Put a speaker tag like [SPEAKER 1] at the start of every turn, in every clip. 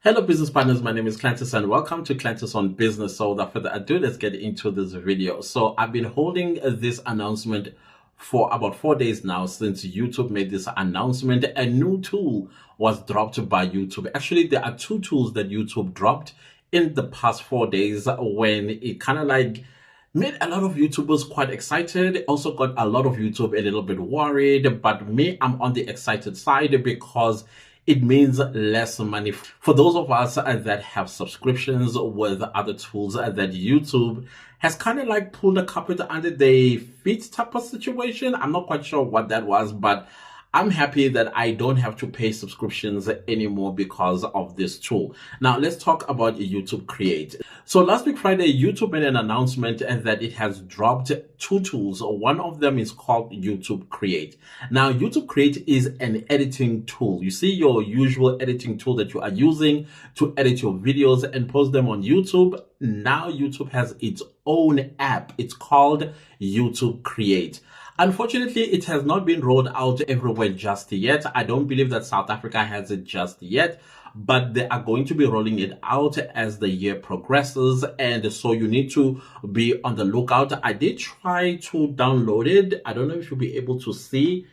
[SPEAKER 1] Hello, business partners. My name is Clantis and welcome to Clantis on Business. So without further ado, let's get into this video. So I've been holding this announcement for about 4 days now since YouTube made this announcement. A new tool was dropped by YouTube. Actually, there are two tools that YouTube dropped in the past 4 days when it kind of like made a lot of YouTubers quite excited. Also got a lot of YouTube a little bit worried, but me, I'm on the excited side because it means less money for those of us that have subscriptions with other tools that YouTube has kind of like pulled a carpet under their feet type of situation. I'm not quite sure what that was, but I'm happy that I don't have to pay subscriptions anymore because of this tool. Now, let's talk about YouTube Create. So last week, Friday, YouTube made an announcement that it has dropped two tools. One of them is called YouTube Create. Now, YouTube Create is an editing tool. You see your usual editing tool that you are using to edit your videos and post them on YouTube. Now, YouTube has its own app. It's called YouTube Create. Unfortunately, it has not been rolled out everywhere just yet. I don't believe that South Africa has it just yet, but they are going to be rolling it out as the year progresses. And so you need to be on the lookout. I did try to download it. I don't know if you'll be able to see.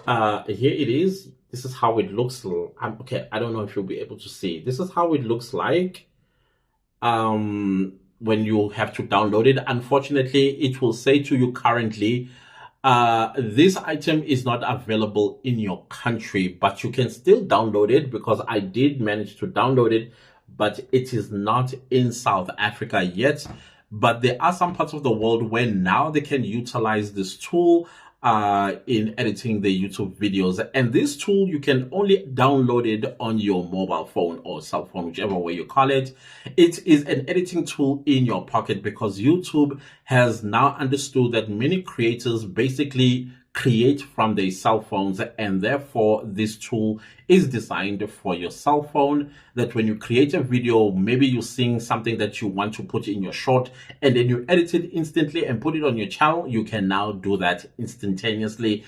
[SPEAKER 1] Here it is. This is how it looks. Okay, I don't know if you'll be able to see. This is how it looks like when you have to download it. Unfortunately, it will say to you currently, this item is not available in your country, but you can still download it because I did manage to download it, but it is not in South Africa yet. But there are some parts of the world where now they can utilize this tool in editing the YouTube videos. And this tool, you can only download it on your mobile phone or cell phone, whichever way you call it. It is an editing tool in your pocket because YouTube has now understood that many creators basically create from their cell phones, and therefore this tool is designed for your cell phone, that when you create a video, maybe you sing something that you want to put in your short and then you edit it instantly and put it on your channel, you can now do that instantaneously.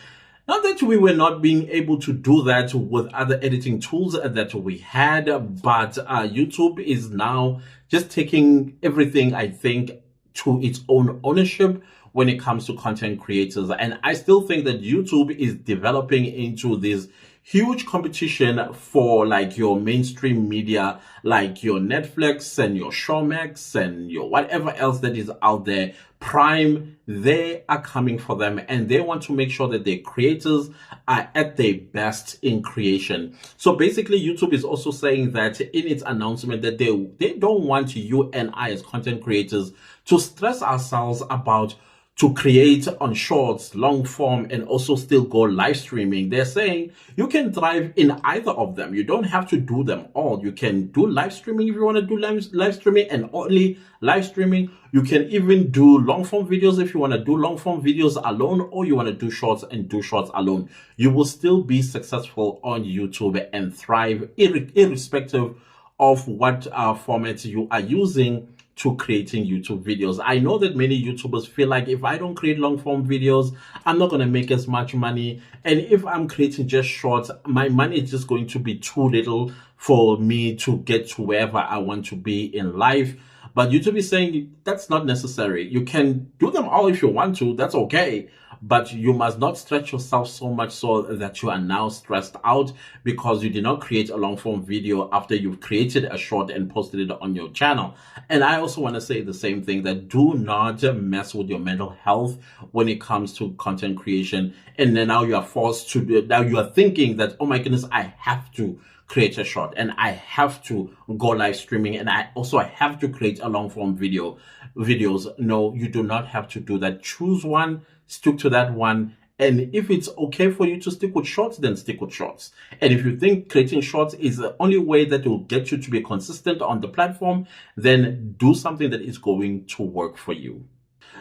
[SPEAKER 1] Not that we were not being able to do that with other editing tools that we had, but YouTube is now just taking everything, I think, to its own ownership when it comes to content creators. And I still think that YouTube is developing into this huge competition for like your mainstream media, like your Netflix and your Showmax and your whatever else that is out there. Prime, they are coming for them and they want to make sure that their creators are at their best in creation. So basically YouTube is also saying that in its announcement that they don't want you and I as content creators to stress ourselves about to create on shorts, long form, and also still go live streaming. They're saying you can thrive in either of them. You don't have to do them all. You can do live streaming if you want to do live streaming and only live streaming. You can even do long form videos if you want to do long form videos alone, or you want to do shorts and do shorts alone. You will still be successful on YouTube and thrive irrespective of what format you are using to creating YouTube videos. I know that many YouTubers feel like if I don't create long form videos, I'm not going to make as much money. And if I'm creating just shorts, my money is just going to be too little for me to get to wherever I want to be in life. But YouTube is saying that's not necessary. You can do them all if you want to, that's okay. But you must not stretch yourself so much so that you are now stressed out because you did not create a long form video after you've created a short and posted it on your channel. And I also want to say the same thing, that do not mess with your mental health when it comes to content creation. And then now you are forced to do it. Now you are thinking that, oh my goodness, I have to create a short and I have to go live streaming and I have to create a long form videos. No, you do not have to do that. Choose one, stick to that one. And if it's okay for you to stick with shorts, then stick with shorts. And if you think creating shorts is the only way that will get you to be consistent on the platform, then do something that is going to work for you.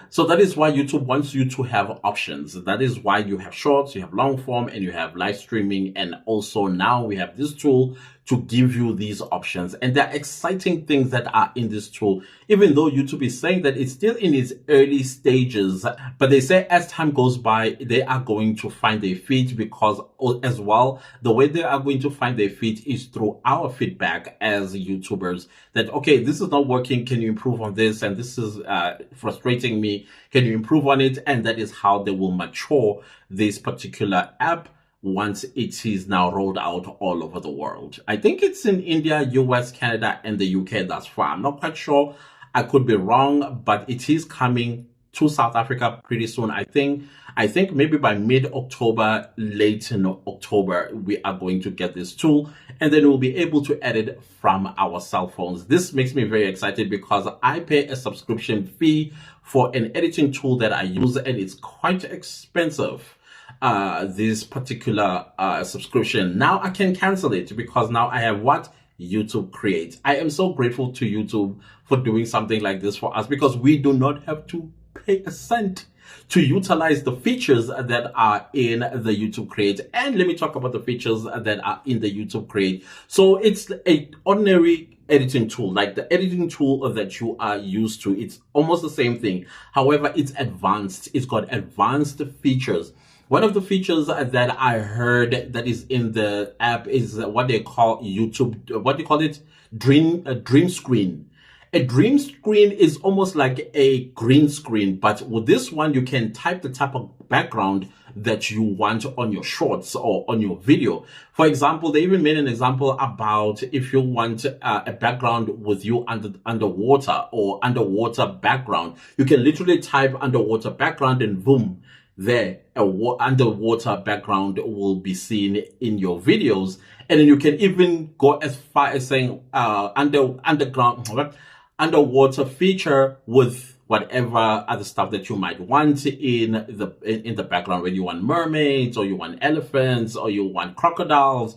[SPEAKER 1] So that is why YouTube wants you to have options. That is why you have shorts, you have long form, and you have live streaming. And also now we have this tool to give you these options. And there are exciting things that are in this tool, even though YouTube is saying that it's still in its early stages. But they say as time goes by, they are going to find their feet, because as well, the way they are going to find their feet is through our feedback as YouTubers, that, okay, this is not working. Can you improve on this? And this is frustrating me. Can you improve on it? And that is how they will mature this particular app once it is now rolled out all over the world. I think it's in India, US, Canada, and the UK thus far. I'm not quite sure. I could be wrong, but it is coming to South Africa pretty soon. I think maybe by mid-October, late in October, we are going to get this tool, and then we'll be able to edit from our cell phones. This makes me very excited because I pay a subscription fee for an editing tool that I use, and it's quite expensive. This particular subscription. Now I can cancel it because now I have what? YouTube Create. I am so grateful to YouTube for doing something like this for us, because we do not have to pay a cent to utilize the features that are in the YouTube Create. And let me talk about the features that are in the YouTube Create. So it's an ordinary editing tool, like the editing tool that you are used to. It's almost the same thing. However, it's advanced. It's got advanced features. One of the features that I heard that is in the app is what they call YouTube, what do you call it? Dream screen. A dream screen is almost like a green screen, but with this one, you can type the type of background that you want on your shorts or on your video. For example, they even made an example about if you want a background with you underwater or underwater background, you can literally type underwater background and boom, there a underwater background will be seen in your videos. And then you can even go as far as saying underwater feature with whatever other stuff that you might want in the background, whether you want mermaids or you want elephants or you want crocodiles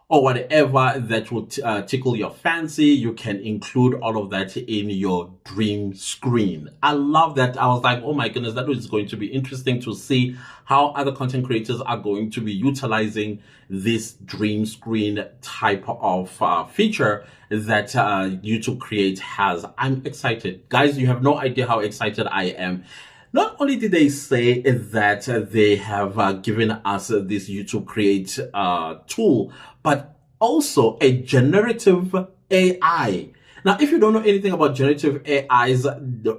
[SPEAKER 1] or whatever that will tickle your fancy. You can include all of that in your dream screen. I love that. I was like, oh my goodness, that is going to be interesting to see how other content creators are going to be utilizing this dream screen type of feature that YouTube Create has. I'm excited. Guys, you have no idea how excited I am. Not only did they say that they have given us this YouTube Create tool, but also a generative AI. Now, if you don't know anything about generative AIs,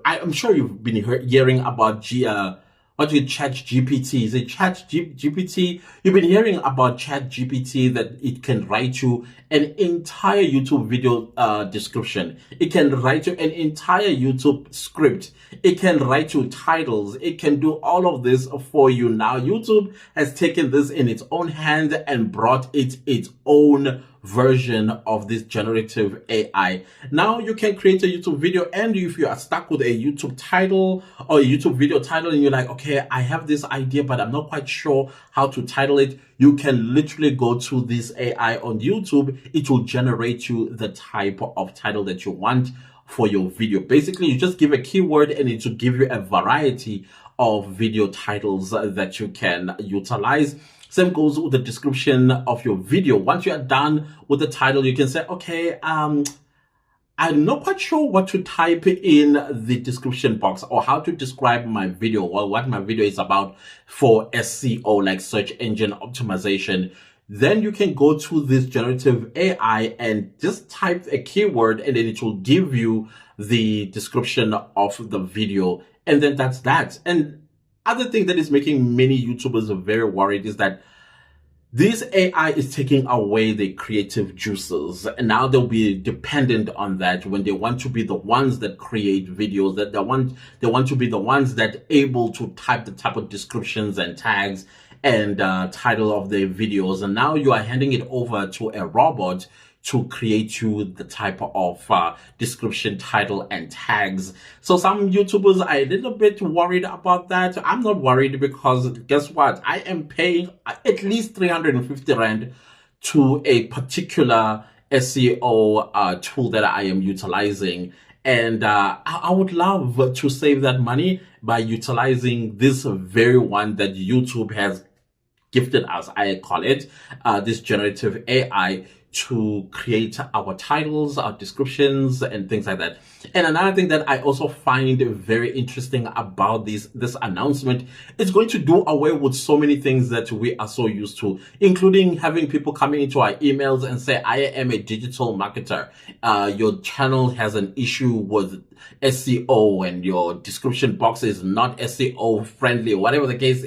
[SPEAKER 1] I'm sure you've been hearing about Chat GPT. Is it Chat GPT? You've been hearing about Chat GPT, that it can write you an entire YouTube video description. It can write you an entire YouTube script. It can write you titles. It can do all of this for you. Now, YouTube has taken this in its own hand and brought it its own version of this generative AI. Now you can create a YouTube video, and if you are stuck with a YouTube title or a YouTube video title and you're like, okay, I have this idea, but I'm not quite sure how to title it, you can literally go to this AI on YouTube. It will generate you the type of title that you want for your video. Basically, you just give a keyword and it will give you a variety of video titles that you can utilize. Same goes with the description of your video. Once you are done with the title, you can say, okay, I'm not quite sure what to type in the description box or how to describe my video or what my video is about for SEO, like search engine optimization. Then you can go to this generative AI and just type a keyword, and then it will give you the description of the video. And then that's that. And other thing that is making many YouTubers very worried is that this AI is taking away the creative juices, and now they'll be dependent on that when they want to be the ones that create videos, that they want to be the ones that able to type the type of descriptions and tags and title of their videos. And now you are handing it over to a robot to create you the type of description, title, and tags. So some YouTubers are a little bit worried about that. I'm not worried, because guess what? I am paying at least 350 Rand to a particular SEO tool that I am utilizing. And I would love to save that money by utilizing this very one that YouTube has gifted us, I call it, this generative AI, to create our titles, our descriptions, and things like that. And another thing that I also find very interesting about this announcement is going to do away with so many things that we are so used to, including having people coming into our emails and say, I am a digital marketer. Your channel has an issue with SEO and your description box is not SEO friendly, whatever the case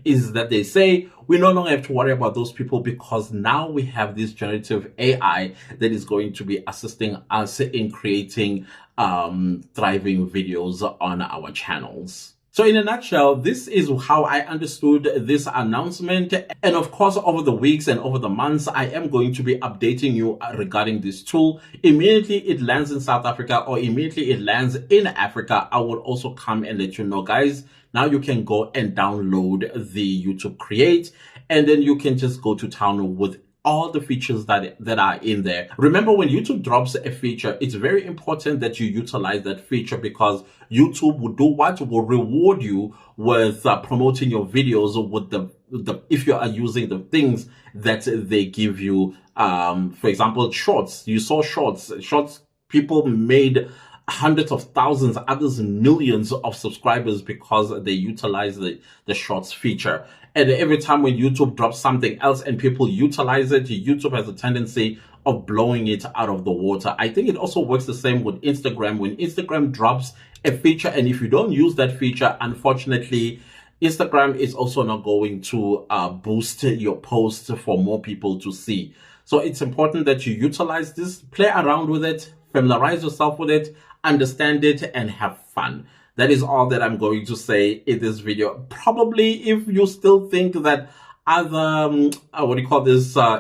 [SPEAKER 1] is that they say. We no longer have to worry about those people, because now we have this generative AI that is going to be assisting us in creating thriving videos on our channels. So in a nutshell, this is how I understood this announcement. And of course, over the weeks and over the months, I am going to be updating you regarding this tool. Immediately it lands in South Africa, or immediately it lands in Africa, I will also come and let you know, guys. Now you can go and download the YouTube Create, and then you can just go to town with all the features that are in there. Remember, when YouTube drops a feature, it's very important that you utilize that feature, because YouTube will do what? Will reward you with promoting your videos with the if you are using the things that they give you. For example, shorts. You saw shorts. People made hundreds of thousands, others millions of subscribers because they utilize the shorts feature. And every time when YouTube drops something else and people utilize it, YouTube has a tendency of blowing it out of the water. I think it also works the same with Instagram. When Instagram drops a feature, and if you don't use that feature, unfortunately, Instagram is also not going to boost your posts for more people to see. So it's important that you utilize this, play around with it, familiarize yourself with it, understand it, and have fun. That is all that I'm going to say in this video. Probably if you still think that other,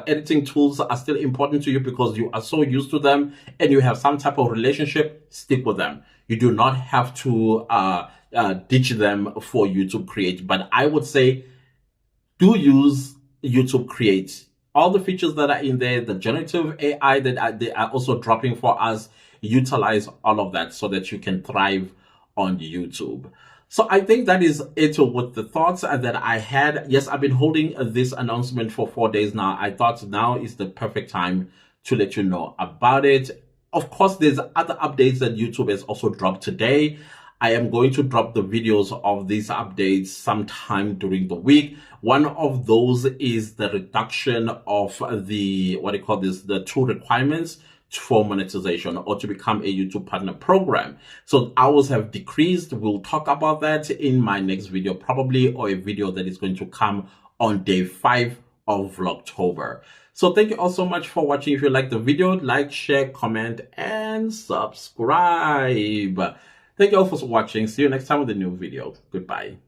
[SPEAKER 1] editing tools are still important to you because you are so used to them and you have some type of relationship, stick with them. You do not have to ditch them for YouTube Create. But I would say, do use YouTube Create. All the features that are in there, the generative AI that they are also dropping for us, utilize all of that so that you can thrive on YouTube. So I think that is it with the thoughts that I had. Yes, I've been holding this announcement for 4 days now. I thought now is the perfect time to let you know about it. Of course, there's other updates that YouTube has also dropped today. I am going to drop the videos of these updates sometime during the week. One of those is the reduction of the 2 requirements for monetization or to become a YouTube partner program. So hours have decreased. We'll talk about that in my next video, probably, or a video that is going to come on day 5 of Vlogtober. So thank you all so much for watching. If you like the video, like, share, comment, and subscribe. Thank you all for watching. See you next time with a new video. Goodbye.